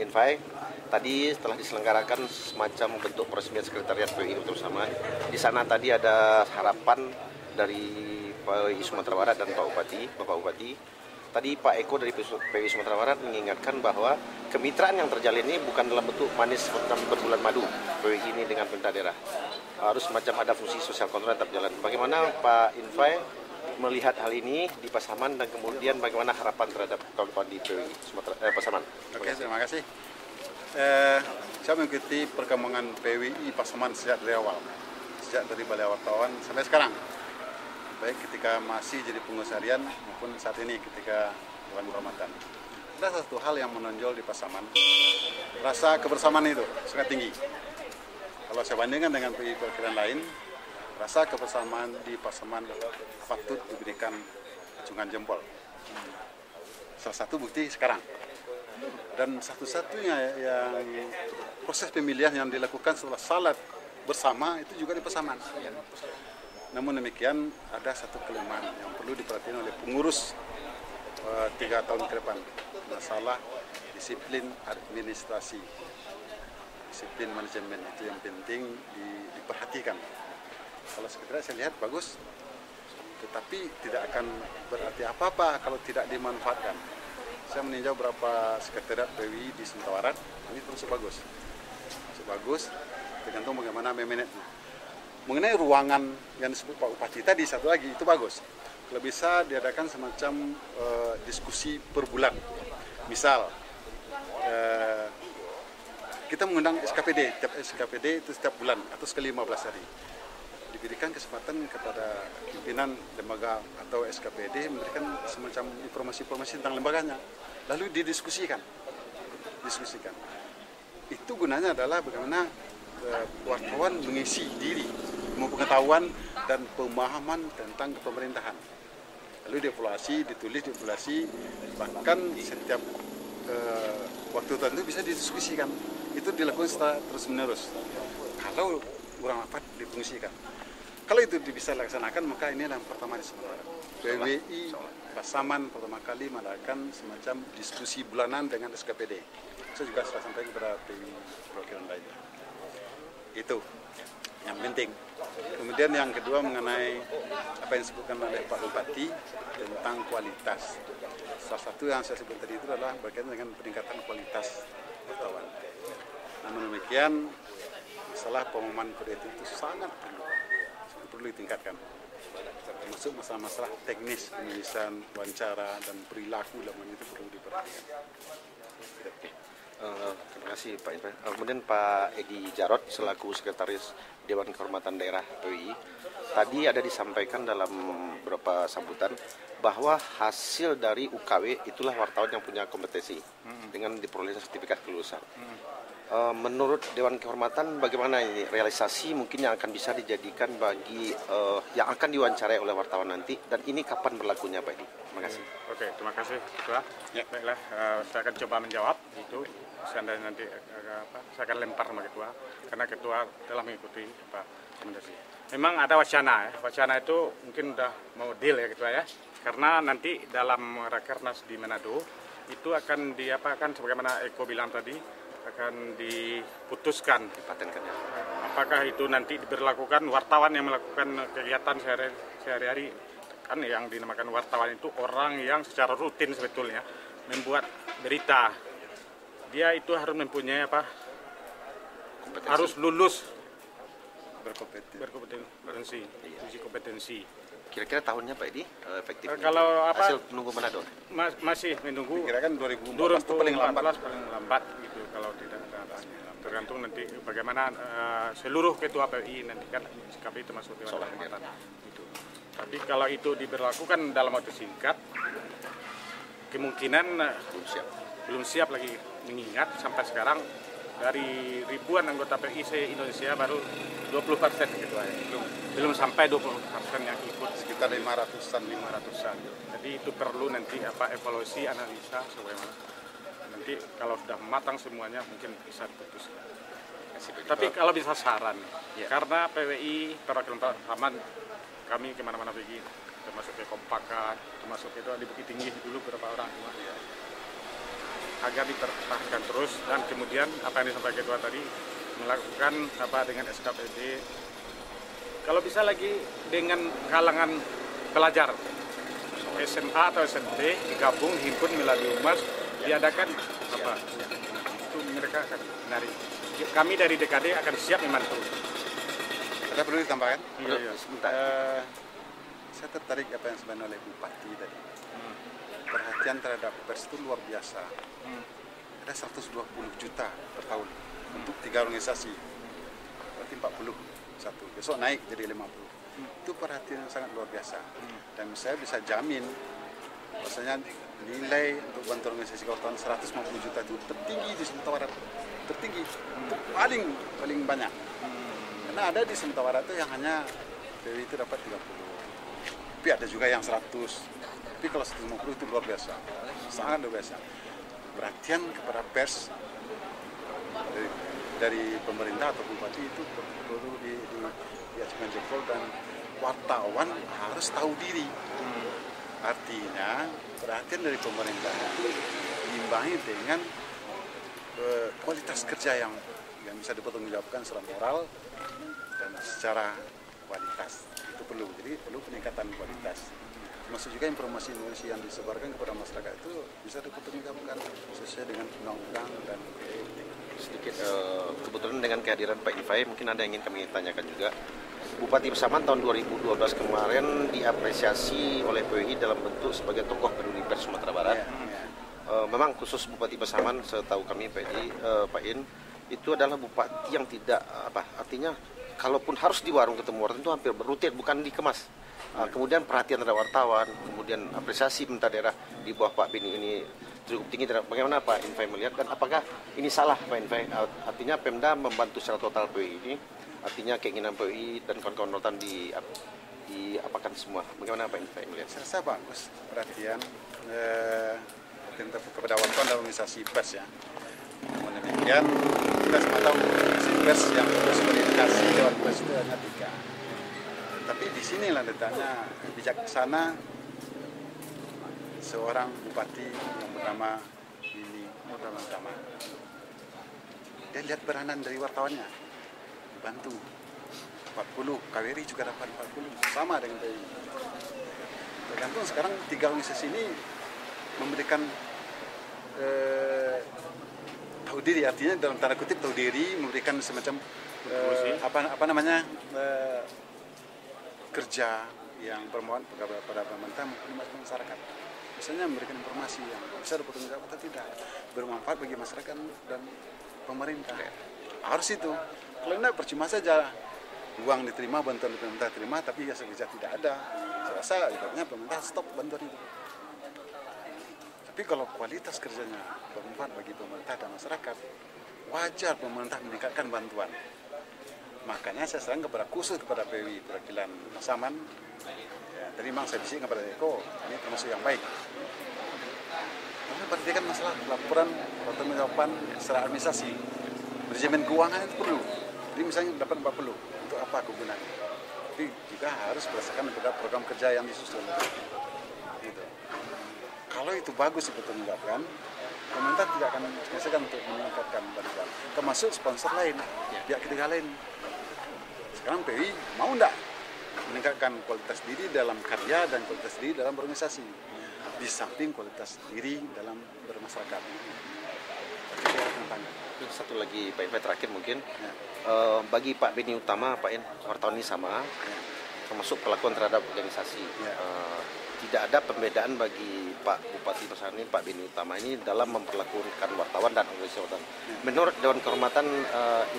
Invai, tadi setelah diselenggarakan semacam bentuk peresmian sekretariat PWI bersama. Di sana tadi ada harapan dari PWI Sumatera Barat dan Bapak Bupati. Tadi Pak Eko dari PWI Sumatera Barat mengingatkan bahwa kemitraan yang terjalin ini bukan dalam bentuk manis berbulan madu PWI ini dengan pemerintah daerah. Harus semacam ada fungsi sosial kontrol tetap jalan. Bagaimana Pak Invai melihat hal ini di Pasaman dan kemudian bagaimana harapan terhadap kawan-kawan di PWI Pasaman? Oke, terima kasih. Saya mengikuti perkembangan PWI Pasaman sejak dari awal, sejak dari Balai Wartawan sampai sekarang. Baik ketika masih jadi pengurus harian maupun saat ini ketika Dewan Kehormatan. Ada satu hal yang menonjol di Pasaman, rasa kebersamaan itu sangat tinggi. Kalau saya bandingkan dengan PWI perwakilan lain, rasa kebersamaan di Pasaman patut diberikan acungan jempol. Salah satu bukti sekarang. Dan satu-satunya yang proses pemilihan yang dilakukan setelah salat bersama itu juga di Pasaman. Namun demikian ada satu kelemahan yang perlu diperhatikan oleh pengurus 3 tahun ke depan. Masalah disiplin administrasi, disiplin manajemen itu yang penting diperhatikan. Kalau sekretariat saya lihat bagus, tetapi tidak akan berarti apa-apa kalau tidak dimanfaatkan. Saya meninjau beberapa sekretariat PWI di Sumatera Barat, ini terus bagus. Bagus, tergantung bagaimana memanagenya. Mengenai ruangan yang disebut Pak Bupati tadi, satu lagi, itu bagus. Kalau bisa diadakan semacam diskusi per bulan. Misal, kita mengundang SKPD, tiap SKPD itu setiap bulan atau sekali 15 hari. Diberikan kesempatan kepada pimpinan lembaga atau SKPD memberikan semacam informasi-informasi tentang lembaganya, lalu didiskusikan. Itu gunanya adalah bagaimana wartawan mengisi diri, pengetahuan dan pemahaman tentang pemerintahan. Lalu dievaluasi, bahkan setiap waktu tertentu bisa didiskusikan. Itu dilakukan secara terus-menerus. Kalau kurang apa difungsikan. Kalau itu bisa dilaksanakan, maka ini yang pertama di Sumatera Barat. PWI Pasaman pertama kali mengadakan semacam diskusi bulanan dengan SKPD. Saya juga sudah sampaikan kepada PWI perwakilan lainnya. Itu yang penting. Kemudian yang kedua mengenai apa yang disebutkan oleh Pak Bupati tentang kualitas. Salah satu yang saya sebut tadi itu adalah berkaitan dengan peningkatan kualitas wartawan. Namun demikian, masalah pengumuman kode etik itu sangat perlu ditingkatkan, termasuk masalah-masalah teknis penulisan, wawancara dan perilaku dalam itu perlu diperhatikan. Terima kasih Pak Infai. Kemudian Pak Edi Jarot selaku Sekretaris Dewan Kehormatan Daerah PWI, tadi ada disampaikan dalam beberapa sambutan bahwa hasil dari UKW itulah wartawan yang punya kompetensi dengan diperoleh sertifikat kelulusan. Menurut Dewan Kehormatan bagaimana ini realisasi mungkin yang akan bisa dijadikan bagi yang akan diwawancarai oleh wartawan nanti, dan ini kapan berlakunya Pak Edi? Terima kasih. Oke, terima kasih Ketua. Ya, baiklah, saya akan coba menjawab itu. Seandainya nanti saya akan lempar sama Ketua, karena Ketua telah mengikuti rekomendasi. Memang ada wacana ya, wacana itu mungkin udah mau deal ya Ketua ya, karena nanti dalam Rakernas di Manado itu akan diapakan sebagaimana Eko bilang tadi, akan diputuskan dipatenkan. Apakah itu nanti diberlakukan wartawan yang melakukan kegiatan sehari-hari, kan yang dinamakan wartawan itu orang yang secara rutin sebetulnya membuat berita. Dia itu harus mempunyai kompetensi. Harus lulus berkompetensi, uji kompetensi. Kira-kira tahunnya Pak Edi efektifnya? Kalau hasil menunggu Manado? Masih menunggu. Kira-kira 2014 itu paling lambat. Paling lambat gitu kalau tidak ada. Tergantung nanti bagaimana seluruh ketua PWI nanti kan SKP termasuk Dewan Kehormatan itu. Tapi kalau itu diberlakukan dalam waktu singkat, kemungkinan belum siap lagi, mengingat sampai sekarang dari ribuan anggota PWI se-Indonesia baru 20% gitu ya. Belum sampai 20% yang ikut, Sekitar 500-an. Jadi itu perlu nanti evaluasi, analisa sebagaimana. Nanti kalau sudah matang semuanya mungkin bisa diputuskan. Tapi kalau bisa saran, karena PWI perwakilan Pasaman kami kemana-mana pergi, termasuk ke Kompakan, termasuk itu di Bukit Tinggi dulu beberapa orang. agar dipertahankan terus, dan kemudian apa yang disampaikan ketua tadi melakukan dengan SKPD, kalau bisa lagi dengan kalangan pelajar SMA atau SMP digabung, himpun melalui humas, diadakan itu mereka akan menarik. Kami dari DKD akan siap membantu. Ada perlu ditambahkan? Iya. Sebentar. Saya tertarik apa yang disampaikan oleh Bupati tadi. Perhatian terhadap pers itu luar biasa. Ada 120 juta per tahun untuk 3 organisasi. Berarti 41. Besok naik jadi 50. Itu perhatian yang sangat luar biasa. Dan saya bisa jamin bahwasanya nilai untuk bantuan organisasi wartawan 150 juta itu tertinggi di Sumatera Barat. Tertinggi. Itu paling banyak. Karena ada di Sumatera Barat itu yang hanya PWI itu dapat 30. Tapi ada juga yang 100. Tapi kalau 150 itu luar biasa. Sangat luar biasa. Perhatian kepada pers dari pemerintah atau bupati itu perlu diajukan jempol, dan wartawan harus tahu diri. Artinya perhatian dari pemerintah itu diimbangi dengan kualitas kerja yang bisa dipertanggungjawabkan secara moral dan secara kualitas. Itu perlu. Jadi perlu peningkatan kualitas. Maksud juga informasi yang disebarkan kepada masyarakat itu bisa dipertanggungjawabkan sesuai dengan undang-undang dan etik. Sedikit kebetulan dengan kehadiran Pak Infai, mungkin ada yang ingin kami tanyakan juga. Bupati Pasaman tahun 2012 kemarin diapresiasi oleh PWI dalam bentuk sebagai tokoh peduli pers Sumatera Barat. Memang khusus Bupati Pasaman, setahu kami Pak In, itu adalah bupati yang tidak artinya kalaupun harus di warung ketemu wartawan itu hampir rutin, bukan dikemas. Kemudian perhatian terhadap wartawan, kemudian apresiasi pemerintah daerah di bawah Pak Beni ini cukup tinggi. Bagaimana Pak Infai melihat, dan apakah ini salah Pak Infai? Artinya Pemda membantu secara total PWI ini, artinya keinginan PWI dan kawan-kawan wartawan diapakan semua. Bagaimana Pak Infai melihat? Saya rasa bagus perhatian kepada wartawan dan organisasi pers ya. Namun demikian kita semua tahu organisasi pers yang terus berdedikasi lewat pers itu hanya 3. Tapi di sinilah letaknya bijaksana seorang bupati yang bernama Bini Utama. Dia lihat peranan dari wartawannya, bantu 40, KWRI juga dapat 40, sama dengan PWI. Tergantung sekarang 3 organisasi ini memberikan tahu diri, artinya dalam tanda kutip tahu diri, memberikan semacam kerja yang bermuatan pada pemerintah maupun masyarakat. Misalnya memberikan informasi yang bisa dipertanggungjawabkan atau tidak, bermanfaat bagi masyarakat dan pemerintah. Harus itu. Kalau tidak percuma saja uang diterima, bantuan pemerintah terima, tapi hasil kerja tidak ada. Saya rasa ibaratnya pemerintah stop bantuan itu. Tapi kalau kualitas kerjanya bermanfaat bagi pemerintah dan masyarakat, wajar pemerintah meningkatkan bantuan. Makanya saya serang khusus kepada PWI perwakilan Pasaman. Ya, tadi memang saya bisik kepada Eko, ini termasuk yang baik. Karena perhatikan masalah laporan pertanggungjawaban secara administrasi, manajemen keuangan itu perlu. Jadi misalnya dapat 40, untuk apa kegunaannya? Tapi juga harus berdasarkan kepada program kerja yang disusun. Gitu. Kalau itu bagus dipertanggungjawabkan, pemerintah tidak akan segan untuk meningkatkan bantuan. Termasuk sponsor lain, pihak ketiga lain. Sekarang PWI mau enggak meningkatkan kualitas diri dalam karya dan kualitas diri dalam berorganisasi, di samping kualitas diri dalam bermasyarakat. Satu lagi Pak Infai terakhir mungkin, bagi Pak Beni Utama, Pak In, wartawan ini sama, termasuk perlakuan terhadap organisasi. Tidak ada pembedaan bagi Pak Bupati Pasaman ini, Pak Beni Utama ini dalam memperlakukan wartawan dan organisasi wartawan. Menurut Dewan Kehormatan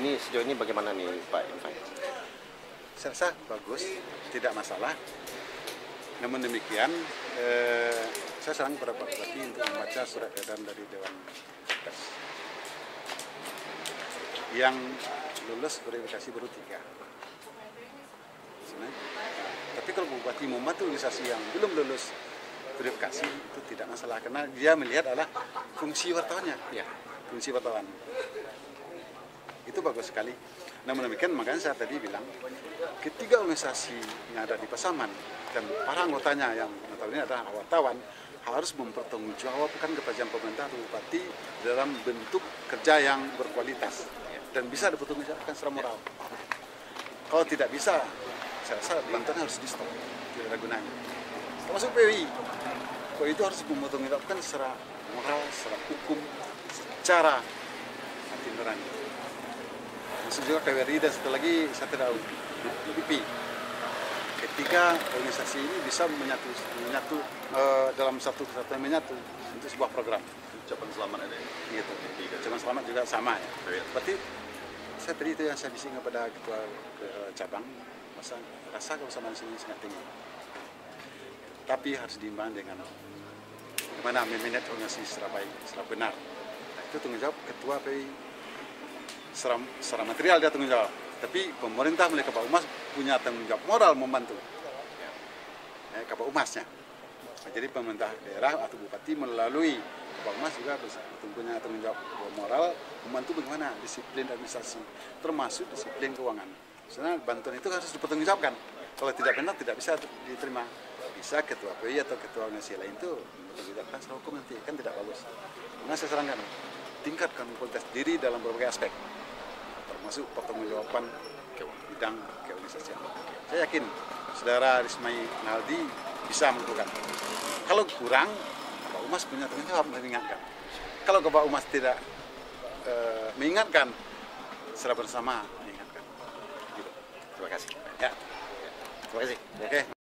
ini sejauh ini bagaimana nih Pak Infai? Saya rasa bagus, tidak masalah. Namun demikian, saya saran kepada Pak Bupati untuk membaca surat edaran dari Dewan Pers yang lulus verifikasi baru 3. Tapi kalau Bupati membantu organisasi yang belum lulus verifikasi itu tidak masalah, karena dia melihat adalah fungsi wartawannya, fungsi wartawan. Itu bagus sekali. Namun demikian, makanya saya tadi bilang, ketiga organisasi yang ada di Pasaman dan para anggotanya yang notabene adalah wartawan, harus mempertanggungjawabkan kepada pemerintah atau bupati dalam bentuk kerja yang berkualitas dan bisa dipertanggungjawabkan secara moral. Kalau tidak bisa, saya rasa bantuan harus di stop, tidak ada gunanya. Termasuk PWI, PWI itu harus mempertanggungjawabkan secara moral, secara hukum, secara hati nurani. Maksud juga KWRI dan setelah lagi saya tidak tahu UPI. Ketika organisasi ini bisa menyatu dalam satu kesatuan menyatu untuk sebuah program. Ucapan selamat ada ya? Gitu. Ucapan selamat juga sama ya. Berarti saya tadi itu yang saya bising kepada ketua cabang, rasa kebersamaan sini sangat tinggi. Tapi harus diimbang dengan bagaimana memanage organisasi secara baik, secara benar. Nah, itu tanggung jawab ketua PWI. Secara material dia tanggung jawab. Tapi pemerintah melalui Kabak Humas punya tanggung jawab moral membantu Kabak Humasnya. Nah, jadi pemerintah daerah atau bupati melalui Kabak Humas juga punya tanggung jawab moral membantu bagaimana disiplin administrasi, termasuk disiplin keuangan. Sebenarnya bantuan itu harus dipertanggungjawabkan. Kalau tidak benar tidak bisa diterima. Bisa ketua PWI atau ketua organisasi lain itu mempertanggungjawabkan secara hukum nanti kan tidak bagus. Nah, saya sarankan tingkatkan kualitas diri dalam berbagai aspek, termasuk pertanggungjawaban bidang keorganisasian. Saya yakin saudara Rismai Naldi bisa melakukan. Kalau kurang, Kabak Humas punya tanggung jawab mengingatkan. Kalau Kabak Humas tidak mengingatkan, secara bersama mengingatkan. Gitu. Terima kasih. Ya. Terima kasih. Oke.